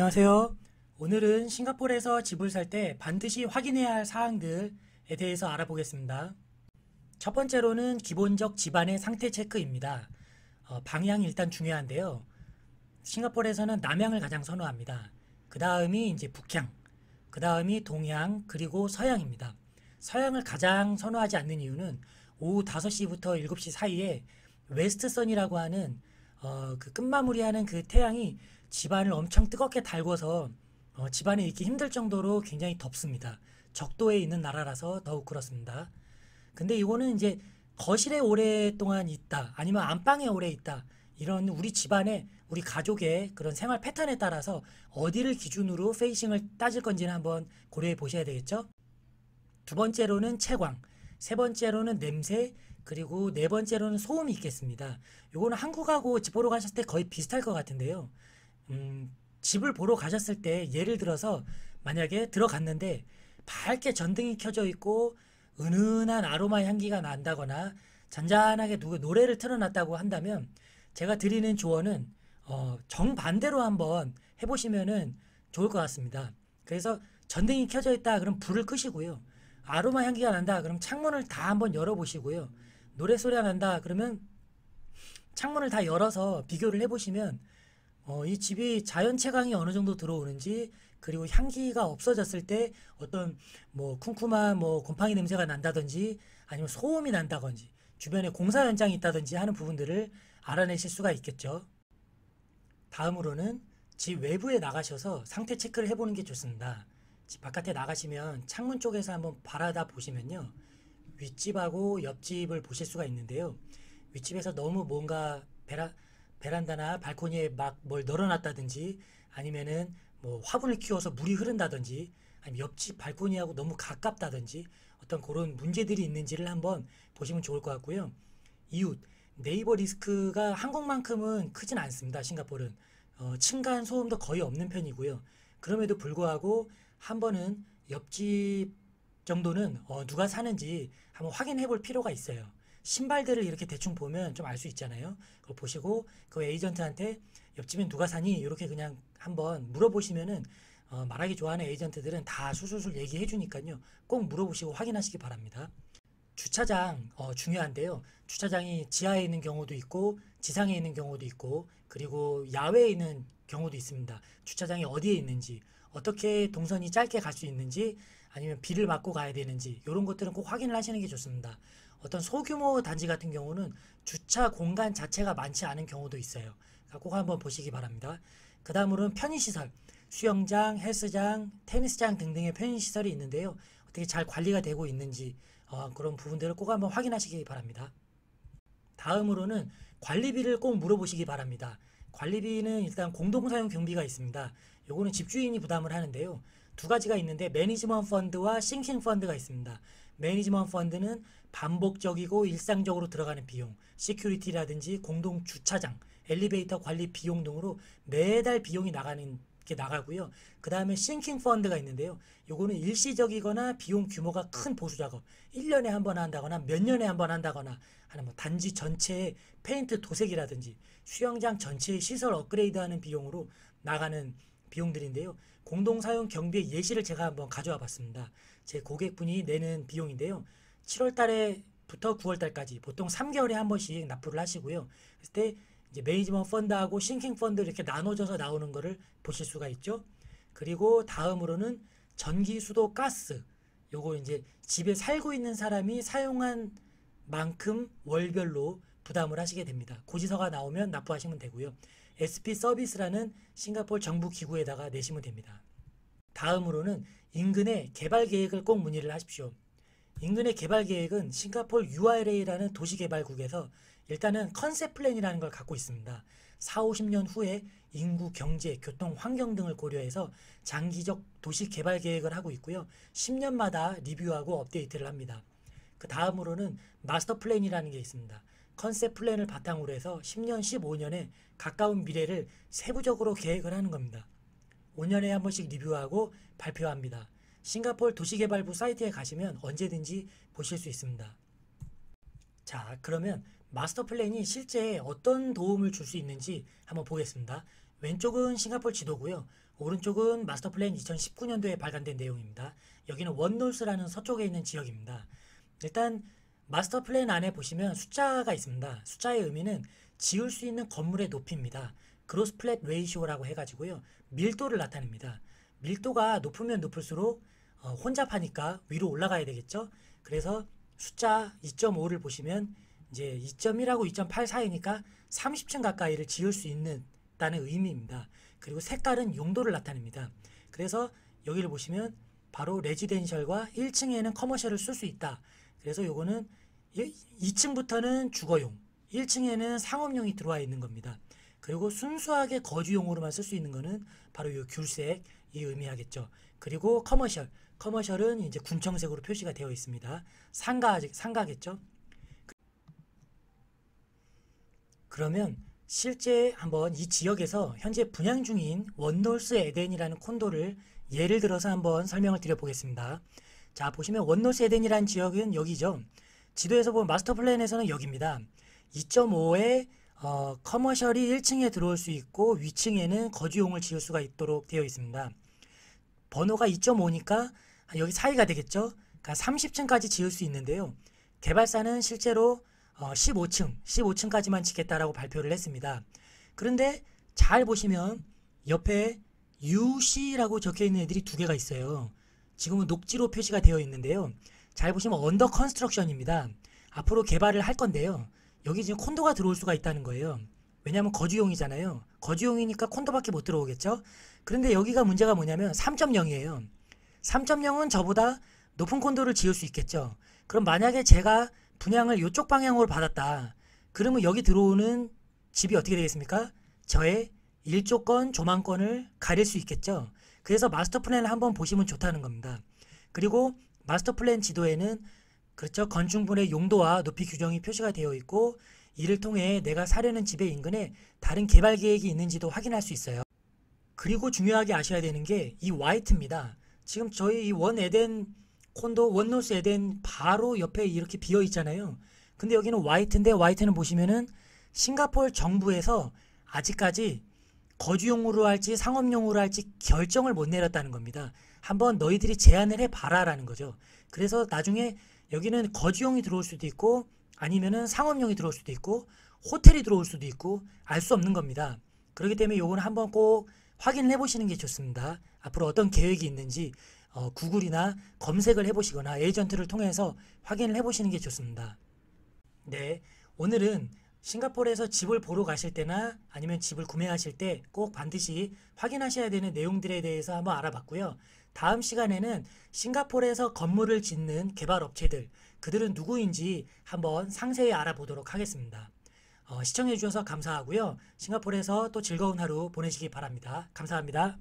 안녕하세요. 오늘은 싱가포르에서 집을 살 때 반드시 확인해야 할 사항들에 대해서 알아보겠습니다. 첫 번째로는 기본적 집안의 상태 체크입니다. 방향이 일단 중요한데요. 싱가포르에서는 남향을 가장 선호합니다. 그 다음이 이제 북향, 그 다음이 동향, 그리고 서향입니다. 서향을 가장 선호하지 않는 이유는 오후 5시부터 7시 사이에 웨스트선이라고 하는 그 끝마무리하는 그 태양이 집안을 엄청 뜨겁게 달궈서 집안에 있기 힘들 정도로 굉장히 덥습니다. 적도에 있는 나라라서 더욱 그렇습니다. 근데 이거는 이제 거실에 오랫동안 있다, 아니면 안방에 오래 있다, 이런 우리 집안의 우리 가족의 그런 생활 패턴에 따라서 어디를 기준으로 페이싱을 따질 건지는 한번 고려해 보셔야 되겠죠. 두 번째로는 채광, 세 번째로는 냄새, 그리고 네 번째로는 소음이 있겠습니다. 요거는 한국하고 집 보러 가셨을 때 거의 비슷할 것 같은데요. 집을 보러 가셨을 때 예를 들어서 만약에 들어갔는데 밝게 전등이 켜져 있고 은은한 아로마 향기가 난다거나 잔잔하게 누가 노래를 틀어놨다고 한다면 제가 드리는 조언은 정반대로 한번 해보시면은 좋을 것 같습니다. 그래서 전등이 켜져 있다 그럼 불을 끄시고요. 아로마 향기가 난다 그럼 창문을 다 한번 열어보시고요. 노래소리가 난다 그러면 창문을 다 열어서 비교를 해보시면 이 집이 자연 채광이 어느 정도 들어오는지, 그리고 향기가 없어졌을 때 어떤 뭐 쿰쿰한 뭐 곰팡이 냄새가 난다든지 아니면 소음이 난다든지 주변에 공사 현장이 있다든지 하는 부분들을 알아내실 수가 있겠죠. 다음으로는 집 외부에 나가셔서 상태 체크를 해보는 게 좋습니다. 집 바깥에 나가시면 창문 쪽에서 한번 바라다 보시면요, 윗집하고 옆집을 보실 수가 있는데요. 윗집에서 너무 뭔가 베란다나 발코니에 막 뭘 널어놨다든지 아니면은 뭐 화분을 키워서 물이 흐른다든지 아니면 옆집 발코니하고 너무 가깝다든지 어떤 그런 문제들이 있는지를 한번 보시면 좋을 것 같고요. 이웃, 네이버 리스크가 한국만큼은 크진 않습니다. 싱가포르는 층간 소음도 거의 없는 편이고요. 그럼에도 불구하고 한 번은 옆집 정도는 누가 사는지 한번 확인해 볼 필요가 있어요. 신발들을 이렇게 대충 보면 좀 알 수 있잖아요. 그걸 보시고 그 에이전트한테 옆집엔 누가 사니? 이렇게 그냥 한번 물어보시면은 말하기 좋아하는 에이전트들은 다 술술술 얘기해 주니까요. 꼭 물어보시고 확인하시기 바랍니다. 주차장 중요한데요. 주차장이 지하에 있는 경우도 있고 지상에 있는 경우도 있고 그리고 야외에 있는 경우도 있습니다. 주차장이 어디에 있는지, 어떻게 동선이 짧게 갈 수 있는지, 아니면 비를 맞고 가야 되는지 이런 것들은 꼭 확인을 하시는 게 좋습니다. 어떤 소규모 단지 같은 경우는 주차 공간 자체가 많지 않은 경우도 있어요. 그러니까 꼭 한번 보시기 바랍니다. 그 다음으로는 편의시설, 수영장, 헬스장, 테니스장 등등의 편의시설이 있는데요. 어떻게 잘 관리가 되고 있는지 그런 부분들을 꼭 한번 확인하시기 바랍니다. 다음으로는 관리비를 꼭 물어보시기 바랍니다. 관리비는 일단 공동사용 경비가 있습니다. 요거는 집주인이 부담을 하는데요. 두 가지가 있는데 매니지먼트 펀드와 싱킹 펀드가 있습니다. 매니지먼트 펀드는 반복적이고 일상적으로 들어가는 비용, 시큐리티라든지 공동 주차장, 엘리베이터 관리 비용 등으로 매달 비용이 나가고요. 그 다음에 싱킹 펀드가 있는데요. 요거는 일시적이거나 비용 규모가 큰 보수 작업, 1년에 한 번 한다거나 몇 년에 한 번 한다거나 하는 뭐 단지 전체의 페인트 도색이라든지 수영장 전체의 시설 업그레이드하는 비용으로 나가는 비용들인데요. 공동사용 경비의 예시를 제가 한번 가져와 봤습니다. 제 고객분이 내는 비용인데요. 7월 달에부터 9월 달까지 보통 3개월에 한 번씩 납부를 하시고요. 그때 이제 매니지먼트 펀드하고 싱킹 펀드 이렇게 나눠져서 나오는 거를 보실 수가 있죠. 그리고 다음으로는 전기, 수도, 가스. 요거 이제 집에 살고 있는 사람이 사용한 만큼 월별로 부담을 하시게 됩니다. 고지서가 나오면 납부하시면 되고요. SP 서비스라는 싱가포르 정부 기구에다가 내시면 됩니다. 다음으로는 인근의 개발 계획을 꼭 문의를 하십시오. 인근의 개발 계획은 싱가포르 URA라는 도시개발국에서 일단은 컨셉 플랜이라는 걸 갖고 있습니다. 4, 50년 후에 인구, 경제, 교통, 환경 등을 고려해서 장기적 도시 개발 계획을 하고 있고요. 10년마다 리뷰하고 업데이트를 합니다. 그 다음으로는 마스터 플랜이라는 게 있습니다. 컨셉 플랜을 바탕으로 해서 10년, 15년에 가까운 미래를 세부적으로 계획을 하는 겁니다. 5년에 한 번씩 리뷰하고 발표합니다. 싱가포르 도시개발부 사이트에 가시면 언제든지 보실 수 있습니다. 자, 그러면 마스터 플랜이 실제 어떤 도움을 줄 수 있는지 한번 보겠습니다. 왼쪽은 싱가포르 지도고요. 오른쪽은 마스터 플랜 2019년도에 발간된 내용입니다. 여기는 원놀스라는 서쪽에 있는 지역입니다. 일단 마스터 플랜 안에 보시면 숫자가 있습니다. 숫자의 의미는 지을 수 있는 건물의 높이입니다. 그로스 플랫 레이시오라고 해가지고요. 밀도를 나타냅니다. 밀도가 높으면 높을수록 혼잡하니까 위로 올라가야 되겠죠. 그래서 숫자 2.5를 보시면 이제 2.1하고 2.8 사이니까 30층 가까이를 지을 수 있다는 의미입니다. 그리고 색깔은 용도를 나타냅니다. 그래서 여기를 보시면 바로 레지덴셜과 1층에는 커머셜을 쓸 수 있다. 그래서 요거는 2층부터는 주거용, 1층에는 상업용이 들어와 있는 겁니다. 그리고 순수하게 거주용으로만 쓸 수 있는 거는 바로 이 귤색이 의미하겠죠. 그리고 커머셜은 이제 군청색으로 표시가 되어 있습니다. 상가겠죠. 그러면 실제 한번 이 지역에서 현재 분양 중인 원놀스 에덴이라는 콘도를 예를 들어서 한번 설명을 드려보겠습니다. 자, 보시면 원놀스 에덴이라는 지역은 여기죠. 지도에서 보면 마스터 플랜에서는 여기입니다. 2.5에 커머셜이 1층에 들어올 수 있고 위층에는 거주용을 지을 수가 있도록 되어 있습니다. 번호가 2.5니까 여기 사이가 되겠죠. 그러니까 30층까지 지을 수 있는데요. 개발사는 실제로 15층까지만 짓겠다라고 발표를 했습니다. 그런데 잘 보시면 옆에 UC라고 적혀 있는 애들이 두 개가 있어요. 지금은 녹지로 표시가 되어 있는데요. 잘 보시면 언더 컨스트럭션입니다. 앞으로 개발을 할 건데요. 여기 지금 콘도가 들어올 수가 있다는 거예요. 왜냐하면 거주용이잖아요. 거주용이니까 콘도밖에 못 들어오겠죠. 그런데 여기가 문제가 뭐냐면 3.0이에요. 3.0은 저보다 높은 콘도를 지을 수 있겠죠. 그럼 만약에 제가 분양을 이쪽 방향으로 받았다. 그러면 여기 들어오는 집이 어떻게 되겠습니까? 저의 1조권, 조망권을 가릴 수 있겠죠. 그래서 마스터 플랜을 한번 보시면 좋다는 겁니다. 그리고 마스터 플랜 지도에는 그렇죠. 건축물의 용도와 높이 규정이 표시가 되어 있고 이를 통해 내가 사려는 집의 인근에 다른 개발 계획이 있는지도 확인할 수 있어요. 그리고 중요하게 아셔야 되는 게 이 화이트입니다. 지금 저희 이 원 에덴 콘도 원노스 에덴 바로 옆에 이렇게 비어 있잖아요. 근데 여기는 화이트인데 화이트는 보시면은 싱가포르 정부에서 아직까지 거주용으로 할지 상업용으로 할지 결정을 못 내렸다는 겁니다. 한번 너희들이 제안을 해봐라 라는 거죠. 그래서 나중에 여기는 거주용이 들어올 수도 있고 아니면은 상업용이 들어올 수도 있고 호텔이 들어올 수도 있고 알 수 없는 겁니다. 그렇기 때문에 요거는 한번 꼭 확인을 해보시는 게 좋습니다. 앞으로 어떤 계획이 있는지 구글이나 검색을 해보시거나 에이전트를 통해서 확인을 해보시는 게 좋습니다. 네, 오늘은 싱가포르에서 집을 보러 가실 때나 아니면 집을 구매하실 때 꼭 반드시 확인하셔야 되는 내용들에 대해서 한번 알아봤고요. 다음 시간에는 싱가포르에서 건물을 짓는 개발업체들, 그들은 누구인지 한번 상세히 알아보도록 하겠습니다. 시청해 주셔서 감사하고요. 싱가포르에서 또 즐거운 하루 보내시기 바랍니다. 감사합니다.